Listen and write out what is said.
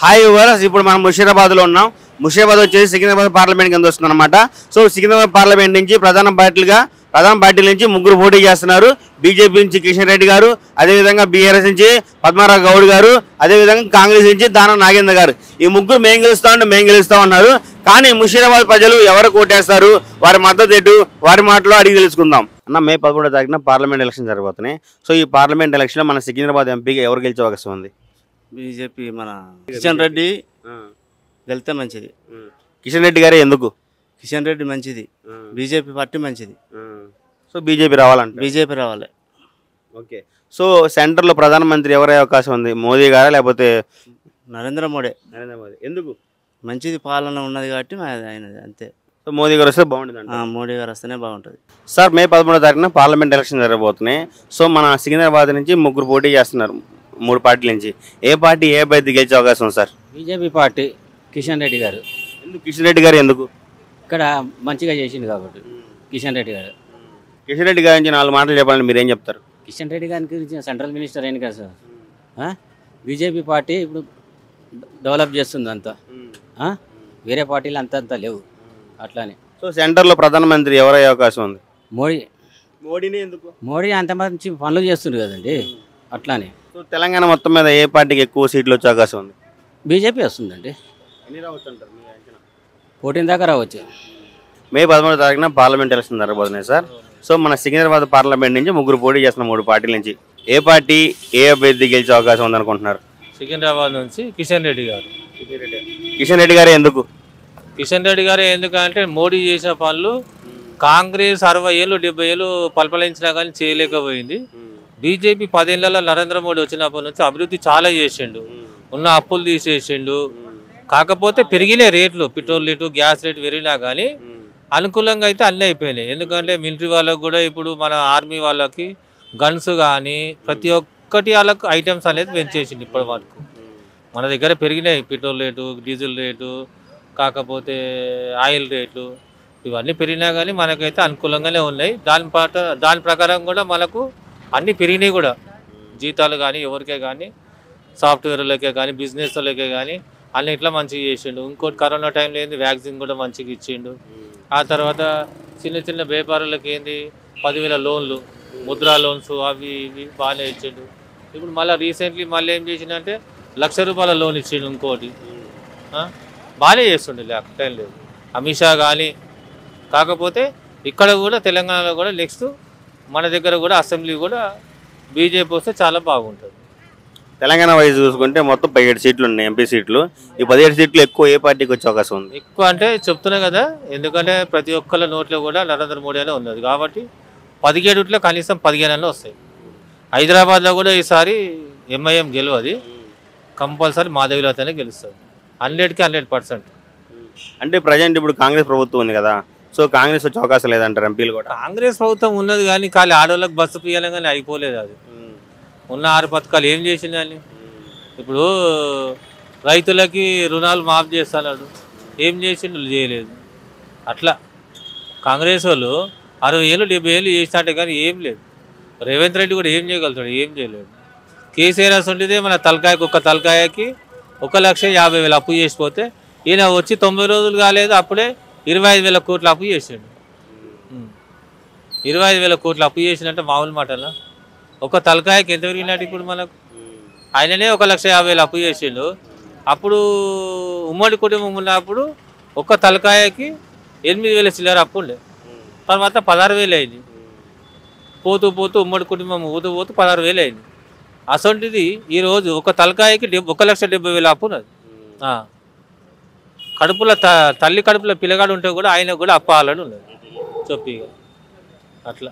Hi viewers, ఇప్పుడు మనం ముషీరాబాద్లో ఉన్నాం. ముషీరాబాద్ వచ్చేసి సికింద్రాబాద్ పార్లమెంట్ కింద వస్తుంది అనమాట. సో సికింద్రాబాద్ పార్లమెంట్ నుంచి ప్రధాన పార్టీల నుంచి ముగ్గురు పోటీ చేస్తున్నారు. బీజేపీ నుంచి కిషన్ రెడ్డి గారు, అదేవిధంగా బీఆర్ఎస్ నుంచి పద్మారావు గౌడ్ గారు, అదేవిధంగా కాంగ్రెస్ నుంచి దానం నాగేంద్ర గారు. ఈ ముగ్గురు మేము గెలుస్తా ఉన్నారు. కానీ ముషీరాబాద్ ప్రజలు ఎవరు కోటేస్తారు, వారి మద్దతు ఎటు, వారి మాటలో అడిగి తెలుసుకుందాం. అన్న, మే 11వ తారీఖున పార్లమెంట్ ఎలక్షన్ జరగబోతున్నాయి. సో ఈ పార్లమెంట్ ఎలక్షన్లో మన సికింద్రాబాద్ ఎంపీగా ఎవరు గెలిచే అవకాశం ఉంది? బీజేపీ మన కిషన్ రెడ్డి వెళ్తే మంచిది. కిషన్ రెడ్డి గారే ఎందుకు? కిషన్ రెడ్డి మంచిది, బీజేపీ పార్టీ మంచిది. సో బీజేపీ రావాలంటే బీజేపీ రావాలి. ఓకే. సో సెంటర్లో ప్రధానమంత్రి ఎవరయ్యే అవకాశం ఉంది? మోదీ గారా లేకపోతే నరేంద్ర మోడీ? నరేంద్ర మోదీ. ఎందుకు? మంచిది పాలన ఉన్నది కాబట్టి ఆయన అంతే. సో మోదీ గారు వస్తే బాగుంటుంది. మోడీ గారు వస్తేనే బాగుంటుంది. సార్, మే 11వ తారీఖున పార్లమెంట్ ఎలక్షన్ జరగబోతున్నాయి. సో మన సికింద్రాబాద్ నుంచి ముగ్గురు పోటీ చేస్తున్నారు, 3 పార్టీల నుంచి. ఏ పార్టీ ఏ అభ్యర్థి గెలిచే అవకాశం ఉంది sir? BJP party Kishan Reddy గారు. ఎందుకు కిషన్ రెడ్డి గారు ఎందుకు? ఇక్కడ మంచిగా చేసింది కాబట్టి కిషన్ రెడ్డి గారు. కిషన్ రెడ్డి గారి నుంచి 4 మాటలు చెప్పాలని మీరు ఏం చెప్తారు? కిషన్ రెడ్డి గారికి గురించి సెంట్రల్ మినిస్టర్ అయింది కదా సార్. బీజేపీ పార్టీ ఇప్పుడు డెవలప్ చేస్తుంది అంతా. వేరే పార్టీలు అంత లేవు అట్లానే. సో సెంటర్లో ప్రధానమంత్రి ఎవరయ్యే అవకాశం ఉంది? మోడీని ఎందుకు? మోడీ అంత మంచి పనులు చేస్తుంది కదండి, అట్లానే. సో తెలంగాణ మొత్తం మీద ఏ పార్టీకి ఎక్కువ సీట్లు వచ్చే అవకాశం ఉంది? బీజేపీ వస్తుందండి. ఎన్ని రావచ్చు అంటారు? 14 దాకా రావచ్చు. మే 13వ తారీఖున పార్లమెంట్ ఎలక్షన్ జరగబోతున్నాయి సార్. సో మన సికింద్రాబాద్ పార్లమెంట్ నుంచి ముగ్గురు పోటీ చేస్తున్న 3 పార్టీల నుంచి ఏ పార్టీ ఏ అభ్యర్థి గెలిచే అవకాశం ఉందనుకుంటున్నారు? సికింద్రాబాద్ నుంచి కిషన్ రెడ్డి గారు. కిషన్ రెడ్డి గారే ఎందుకు? కిషన్ రెడ్డి గారు ఎందుకంటే మోడీ చేసిన పనులు కాంగ్రెస్ 60 ఏళ్ళు 70 ఏళ్ళు పలపలించినా కానీ చేయలేకపోయింది. బీజేపీ 10 ఏళ్లలో నరేంద్ర మోడీ వచ్చినప్పటి నుంచి అభివృద్ధి చాలా చేసిండు, ఉన్న అప్పులు తీసేసిండు. కాకపోతే పెరిగిన రేట్లు, పెట్రోల్ రేటు గ్యాస్ రేటు పెరిగినా కానీ అనుకూలంగా అయితే అన్నీ అయిపోయినాయి. ఎందుకంటే మిలిటరీ వాళ్ళకు కూడా ఇప్పుడు మన ఆర్మీ వాళ్ళకి గన్స్ కానీ ప్రతి ఒక్కటి వాళ్ళకు ఐటమ్స్ అనేది పెంచేసింది. ఇప్పటి వరకు మన దగ్గర పెరిగినాయి పెట్రోల్ రేటు, డీజిల్ రేటు, కాకపోతే ఆయిల్ రేట్లు ఇవన్నీ పెరిగినా కానీ మనకైతే అనుకూలంగానే ఉన్నాయి. దాని ప్రకారం కూడా మనకు అన్నీ పెరిగినాయి కూడా. జీతాలు కానీ ఎవరికే కానీ, సాఫ్ట్వేర్లకే కానీ, బిజినెస్లకే కానీ అన్నిట్లో మంచిగా చేసిండు. ఇంకోటి కరోనా టైంలో ఏంది వ్యాక్సిన్ కూడా మంచిగా ఇచ్చిండు. ఆ తర్వాత చిన్న చిన్న వ్యాపారులకు ఏంది 10,000 లోన్లు, ముద్రా లోన్స్ అవి ఇవి బాగానే ఇచ్చిండు. ఇప్పుడు మళ్ళీ రీసెంట్లీ మళ్ళీ ఏం చేసిండంటే ₹1,00,000 లోన్ ఇచ్చిండు. ఇంకోటి బాగానే చేస్తుండే, లేకపోతే లేదు అమిత్ షా కానీ. కాకపోతే ఇక్కడ కూడా తెలంగాణలో కూడా నెక్స్ట్ మన దగ్గర కూడా అసెంబ్లీ కూడా బీజేపీ వస్తే చాలా బాగుంటుంది. తెలంగాణ వైజ్ చూసుకుంటే మొత్తం 17 సీట్లు ఉన్నాయి ఎంపీ సీట్లు. ఈ 17 సీట్లు ఎక్కువ ఏ పార్టీకి వచ్చే అవకాశం ఉంది? ఎక్కువ అంటే చెప్తున్నా కదా, ఎందుకంటే ప్రతి ఒక్కళ్ళ నోట్లో కూడా నరేంద్ర మోడీ అనే ఉన్నది కాబట్టి 17 కనీసం 15 అన్న వస్తాయి. హైదరాబాద్లో కూడా ఈసారి ఎంఐఎం గెలవది, కంపల్సరీ మాధవిలతోనే గెలుస్తుంది. 100కి 100%. అంటే ప్రజెంట్ ఇప్పుడు కాంగ్రెస్ ప్రభుత్వం ఉంది కదా, సో కాంగ్రెస్ వచ్చే అవకాశం లేదంటారు ఎంపీలు కూడా? కాంగ్రెస్ ప్రభుత్వం ఉన్నది కానీ ఖాళీ ఆడవాళ్ళకి బస్సు పియ్యాలని కానీ అయిపోలేదు. అది ఉన్న 6 పథకాలు ఏం చేసిందని. ఇప్పుడు రైతులకి రుణాలు మాఫ్ చేస్తున్నాడు, ఏం చేసిండు? చేయలేదు. అట్లా కాంగ్రెస్ వాళ్ళు 60 ఏళ్ళు 70 ఏళ్ళు చేసినట్టే కానీ ఏం లేదు. రేవంత్ రెడ్డి కూడా ఏం చేయగలుగుతాడు? ఏం చేయలేడు. కేసీఆర్ ఉంటేదే మన తలకాయకి ఒక్క తలకాయకి 1,50,000 అప్పు చేసిపోతే ఈయన వచ్చి 90 రోజులు కాలేదు, అప్పుడే 25,000 కోట్ల అప్పు చేసాడు. 25,000 కోట్ల అప్పు చేసినట్టే మామూలు మాటలా? ఒక తలకాయకి ఎంత పెరిగినట్టు ఇప్పుడు మనకు? ఆయననే 1,50,000 అప్పు చేసిండు. అప్పుడు ఉమ్మడి కుటుంబం ఉన్నప్పుడు ఒక్క తలకాయకి 8,000 చిల్లర అప్పు ఉండే, తర్వాత 16,000 అయింది. పోతూ పోతూ ఉమ్మడి కుటుంబం పోతూ 16,000 అయింది. అసొంటిది ఈరోజు ఒక తలకాయకి 1,70,000 అప్పు ఉన్నది. కడుపులో తల్లి కడుపులో పిల్లగాడు ఉంటే కూడా ఆయన కూడా అప్పాలని ఉన్నది చెప్పి. అట్లా